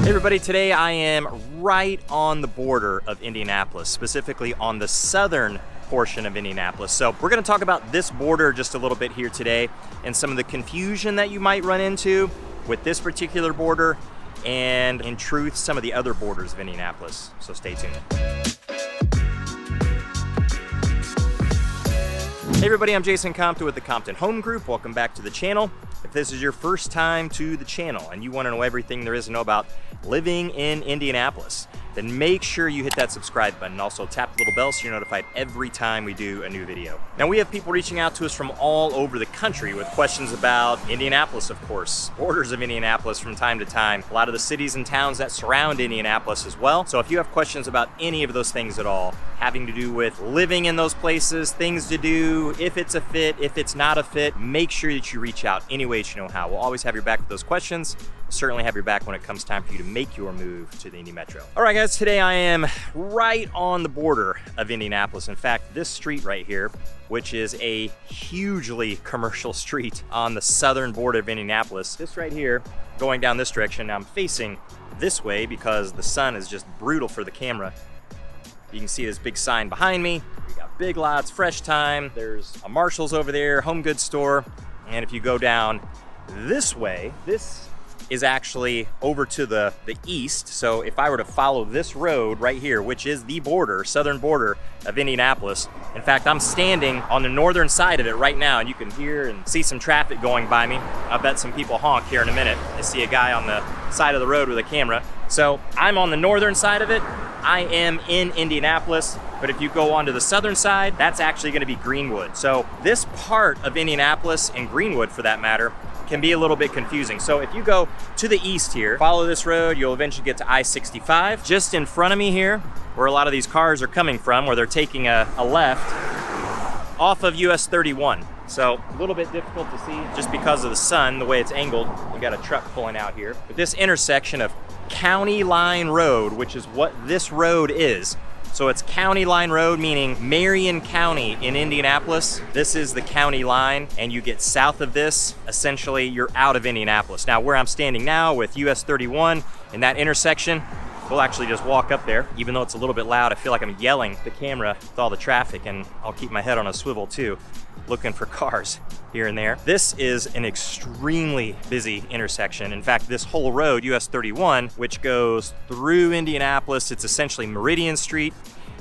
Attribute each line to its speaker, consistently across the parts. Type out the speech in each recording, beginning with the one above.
Speaker 1: Hey everybody, today I am right on the border of Indianapolis, specifically on the southern portion of Indianapolis. So we're going to talk about this border just a little bit here today and some of the confusion that you might run into with this particular border and, in truth, some of the other borders of Indianapolis. So stay tuned. Hey everybody, I'm Jason Compton with the Compton Home Group. Welcome back to the channel. If this is your first time to the channel and you want to know everything there is to know about living in Indianapolis, then make sure you hit that subscribe button. Also tap the little bell so you're notified every time we do a new video. Now we have people reaching out to us from all over the country with questions about Indianapolis, of course, borders of Indianapolis from time to time, a lot of the cities and towns that surround Indianapolis as well. So if you have questions about any of those things at all, having to do with living in those places, things to do, if it's a fit, if it's not a fit, make sure that you reach out any way that you know how. We'll always have your back with those questions. Certainly have your back when it comes time for you to make your move to the Indy Metro. All right guys, today I am right on the border of Indianapolis. In fact, this street right here, which is a hugely commercial street on the southern border of Indianapolis, this right here, going down this direction, now I'm facing this way because the sun is just brutal for the camera. You can see this big sign behind me. We got Big Lots, Fresh Time, there's a Marshall's over there, home goods store. And if you go down this way, this is actually over to the east. So if I were to follow this road right here, which is the border, southern border of Indianapolis. In fact, I'm standing on the northern side of it right now, and you can hear and see some traffic going by me. I bet some people honk here in a minute. I see a guy on the side of the road with a camera. So I'm on the northern side of it. I am in Indianapolis, but if you go onto the southern side, that's actually gonna be Greenwood. So this part of Indianapolis, and Greenwood for that matter, can be a little bit confusing. So if you go to the east here, follow this road, you'll eventually get to I-65. Just in front of me here, where a lot of these cars are coming from, where they're taking a left off of US 31. So a little bit difficult to see just because of the sun, the way it's angled. We got a truck pulling out here. But this intersection of County Line Road, which is what this road is. So it's County Line Road, meaning Marion County in Indianapolis. This is the county line, and you get south of this, essentially you're out of Indianapolis. Now where I'm standing now with US 31 in that intersection, we'll actually just walk up there. Even though it's a little bit loud, I feel like I'm yelling at the camera with all the traffic, and I'll keep my head on a swivel too, looking for cars here and there. This is an extremely busy intersection. In fact, this whole road, US 31, which goes through Indianapolis, it's essentially Meridian Street,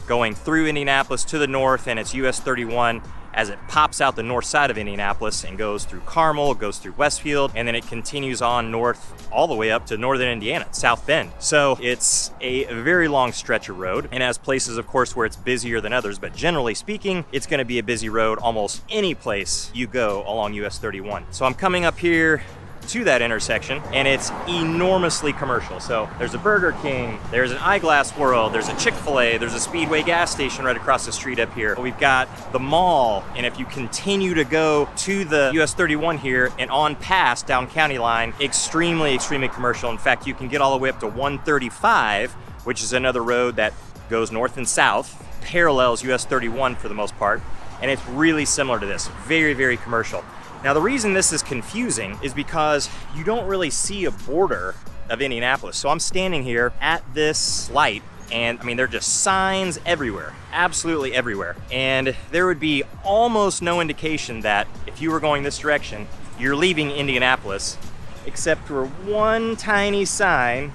Speaker 1: going through Indianapolis to the north, and it's US 31 as it pops out the north side of Indianapolis and goes through Carmel, goes through Westfield, and then it continues on north all the way up to northern Indiana, South Bend. So it's a very long stretch of road, and has places, of course, where it's busier than others, but generally speaking, it's gonna be a busy road almost any place you go along US 31. So I'm coming up here to that intersection, and it's enormously commercial. So there's a Burger King, there's an Eyeglass World, there's a Chick-fil-A, there's a Speedway gas station right across the street up here. We've got the mall, and if you continue to go to the US 31 here and on past down County Line, extremely commercial. In fact, you can get all the way up to 135, which is another road that goes north and south, parallels US 31 for the most part, and it's really similar to this, very commercial. Now the reason this is confusing is because you don't really see a border of Indianapolis. So I'm standing here at this light, and I mean, there are just signs everywhere, absolutely everywhere. And there would be almost no indication that if you were going this direction, you're leaving Indianapolis, except for one tiny sign,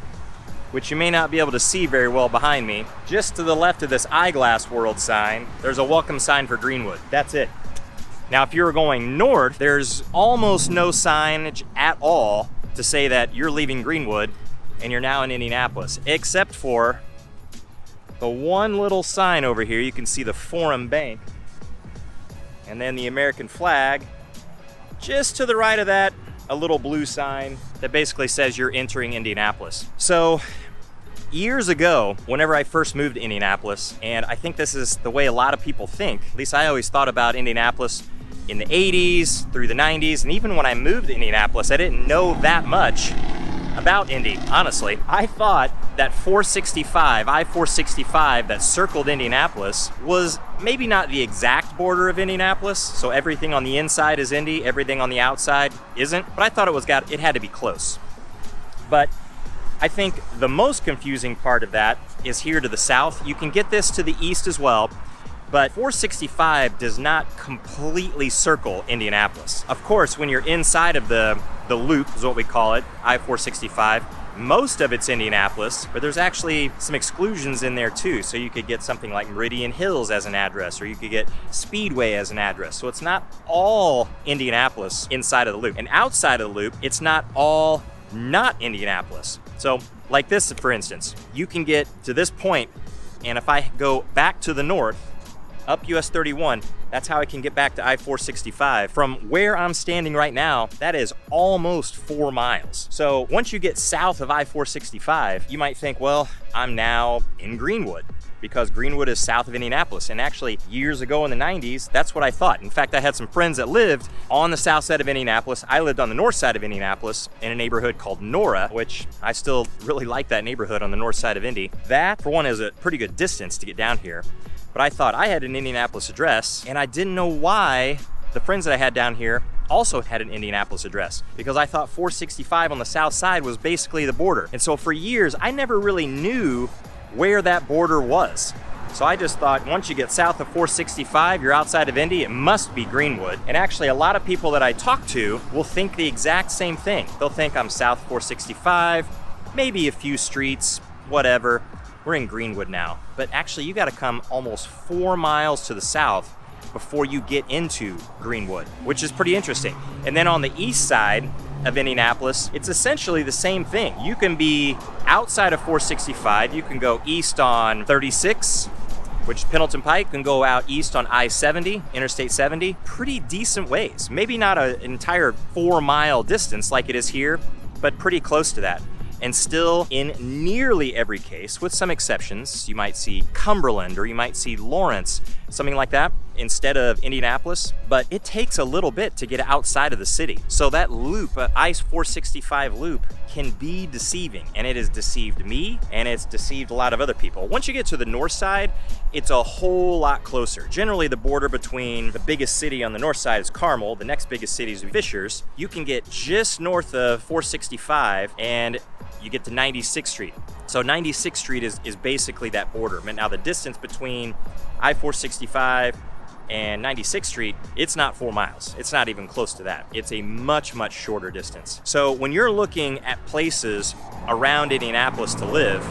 Speaker 1: which you may not be able to see very well behind me. Just to the left of this Eyeglass World sign, there's a welcome sign for Greenwood. That's it. Now, if you're going north, there's almost no signage at all to say that you're leaving Greenwood and you're now in Indianapolis, except for the one little sign over here. You can see the Forum Bank, and then the American flag. Just to the right of that, a little blue sign that basically says you're entering Indianapolis. So years ago, whenever I first moved to Indianapolis, and I think this is the way a lot of people think, at least I always thought about Indianapolis in the 80s, through the 90s, and even when I moved to Indianapolis, I didn't know that much about Indy, honestly. I thought that I-465 that circled Indianapolis was maybe not the exact border of Indianapolis, so everything on the inside is Indy, everything on the outside isn't, but I thought it had to be close. But I think the most confusing part of that is here to the south. You can get this to the east as well, but 465 does not completely circle Indianapolis. Of course, when you're inside of the loop, is what we call it, I-465, most of it's Indianapolis, but there's actually some exclusions in there too. So you could get something like Meridian Hills as an address, or you could get Speedway as an address. So it's not all Indianapolis inside of the loop. And outside of the loop, it's not all not Indianapolis. So like this, for instance, you can get to this point, and if I go back to the north, up US 31, that's how I can get back to I-465. From where I'm standing right now, that is almost 4 miles. So once you get south of I-465, you might think, well, I'm now in Greenwood, because Greenwood is south of Indianapolis. And actually, years ago in the 90s, that's what I thought. In fact, I had some friends that lived on the south side of Indianapolis. I lived on the north side of Indianapolis in a neighborhood called Nora, which I still really like that neighborhood on the north side of Indy. That, for one, is a pretty good distance to get down here. But I thought I had an Indianapolis address, and I didn't know why the friends that I had down here also had an Indianapolis address, because I thought 465 on the south side was basically the border. And so for years, I never really knew where that border was. So I just thought once you get south of 465, you're outside of Indy, it must be Greenwood. And actually, a lot of people that I talk to will think the exact same thing. They'll think I'm south 465, maybe a few streets, whatever. We're in Greenwood now, but actually you gotta come almost 4 miles to the south before you get into Greenwood, which is pretty interesting. And then on the east side of Indianapolis, it's essentially the same thing. You can be outside of 465, you can go east on 36, which is Pendleton Pike, can go out east on I-70, Interstate 70, pretty decent ways. Maybe not an entire 4 mile distance like it is here, but pretty close to that. And still, in nearly every case, with some exceptions, you might see Cumberland or you might see Lawrence, something like that, instead of Indianapolis. But it takes a little bit to get outside of the city. So that loop, I-465 loop, can be deceiving. And it has deceived me, and it's deceived a lot of other people. Once you get to the north side, it's a whole lot closer. Generally, the border between the biggest city on the north side is Carmel, the next biggest city is Fishers. You can get just north of 465, and you get to 96th Street. So 96th Street is basically that border. Now the distance between I-465 and 96th Street, it's not 4 miles. It's not even close to that. It's a much, much shorter distance. So when you're looking at places around Indianapolis to live,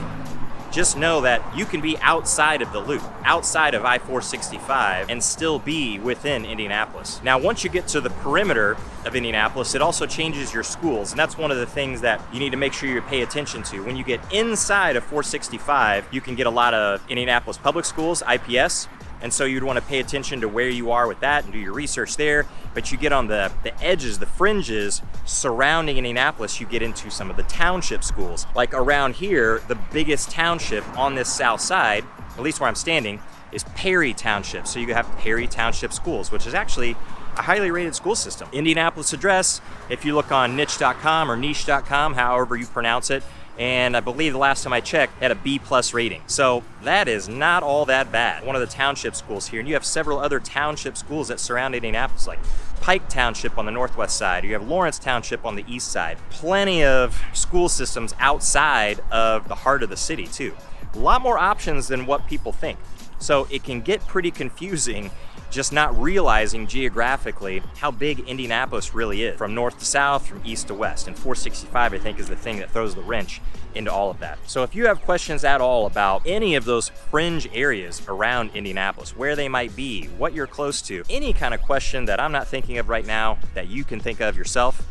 Speaker 1: just know that you can be outside of the loop, outside of I-465, and still be within Indianapolis. Now, once you get to the perimeter of Indianapolis, it also changes your schools, and that's one of the things that you need to make sure you pay attention to. When you get inside of 465, you can get a lot of Indianapolis public schools, IPS, and so you'd want to pay attention to where you are with that and do your research there. But you get on the edges, the fringes surrounding Indianapolis, you get into some of the township schools. Like around here, the biggest township on this south side, at least where I'm standing, is Perry Township. So you have Perry Township schools, which is actually a highly rated school system. Indianapolis address, if you look on niche.com or niche.com, however you pronounce it, and I believe the last time I checked, had a B+ rating. So that is not all that bad. One of the township schools here, and you have several other township schools that surround Indianapolis, like Pike Township on the northwest side. You have Lawrence Township on the east side. Plenty of school systems outside of the heart of the city too. A lot more options than what people think. So it can get pretty confusing just not realizing geographically how big Indianapolis really is, from north to south, from east to west. And 465, I think, is the thing that throws the wrench into all of that. So if you have questions at all about any of those fringe areas around Indianapolis, where they might be, what you're close to, any kind of question that I'm not thinking of right now that you can think of yourself,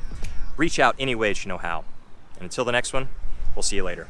Speaker 1: reach out any way that you know how. And until the next one, we'll see you later.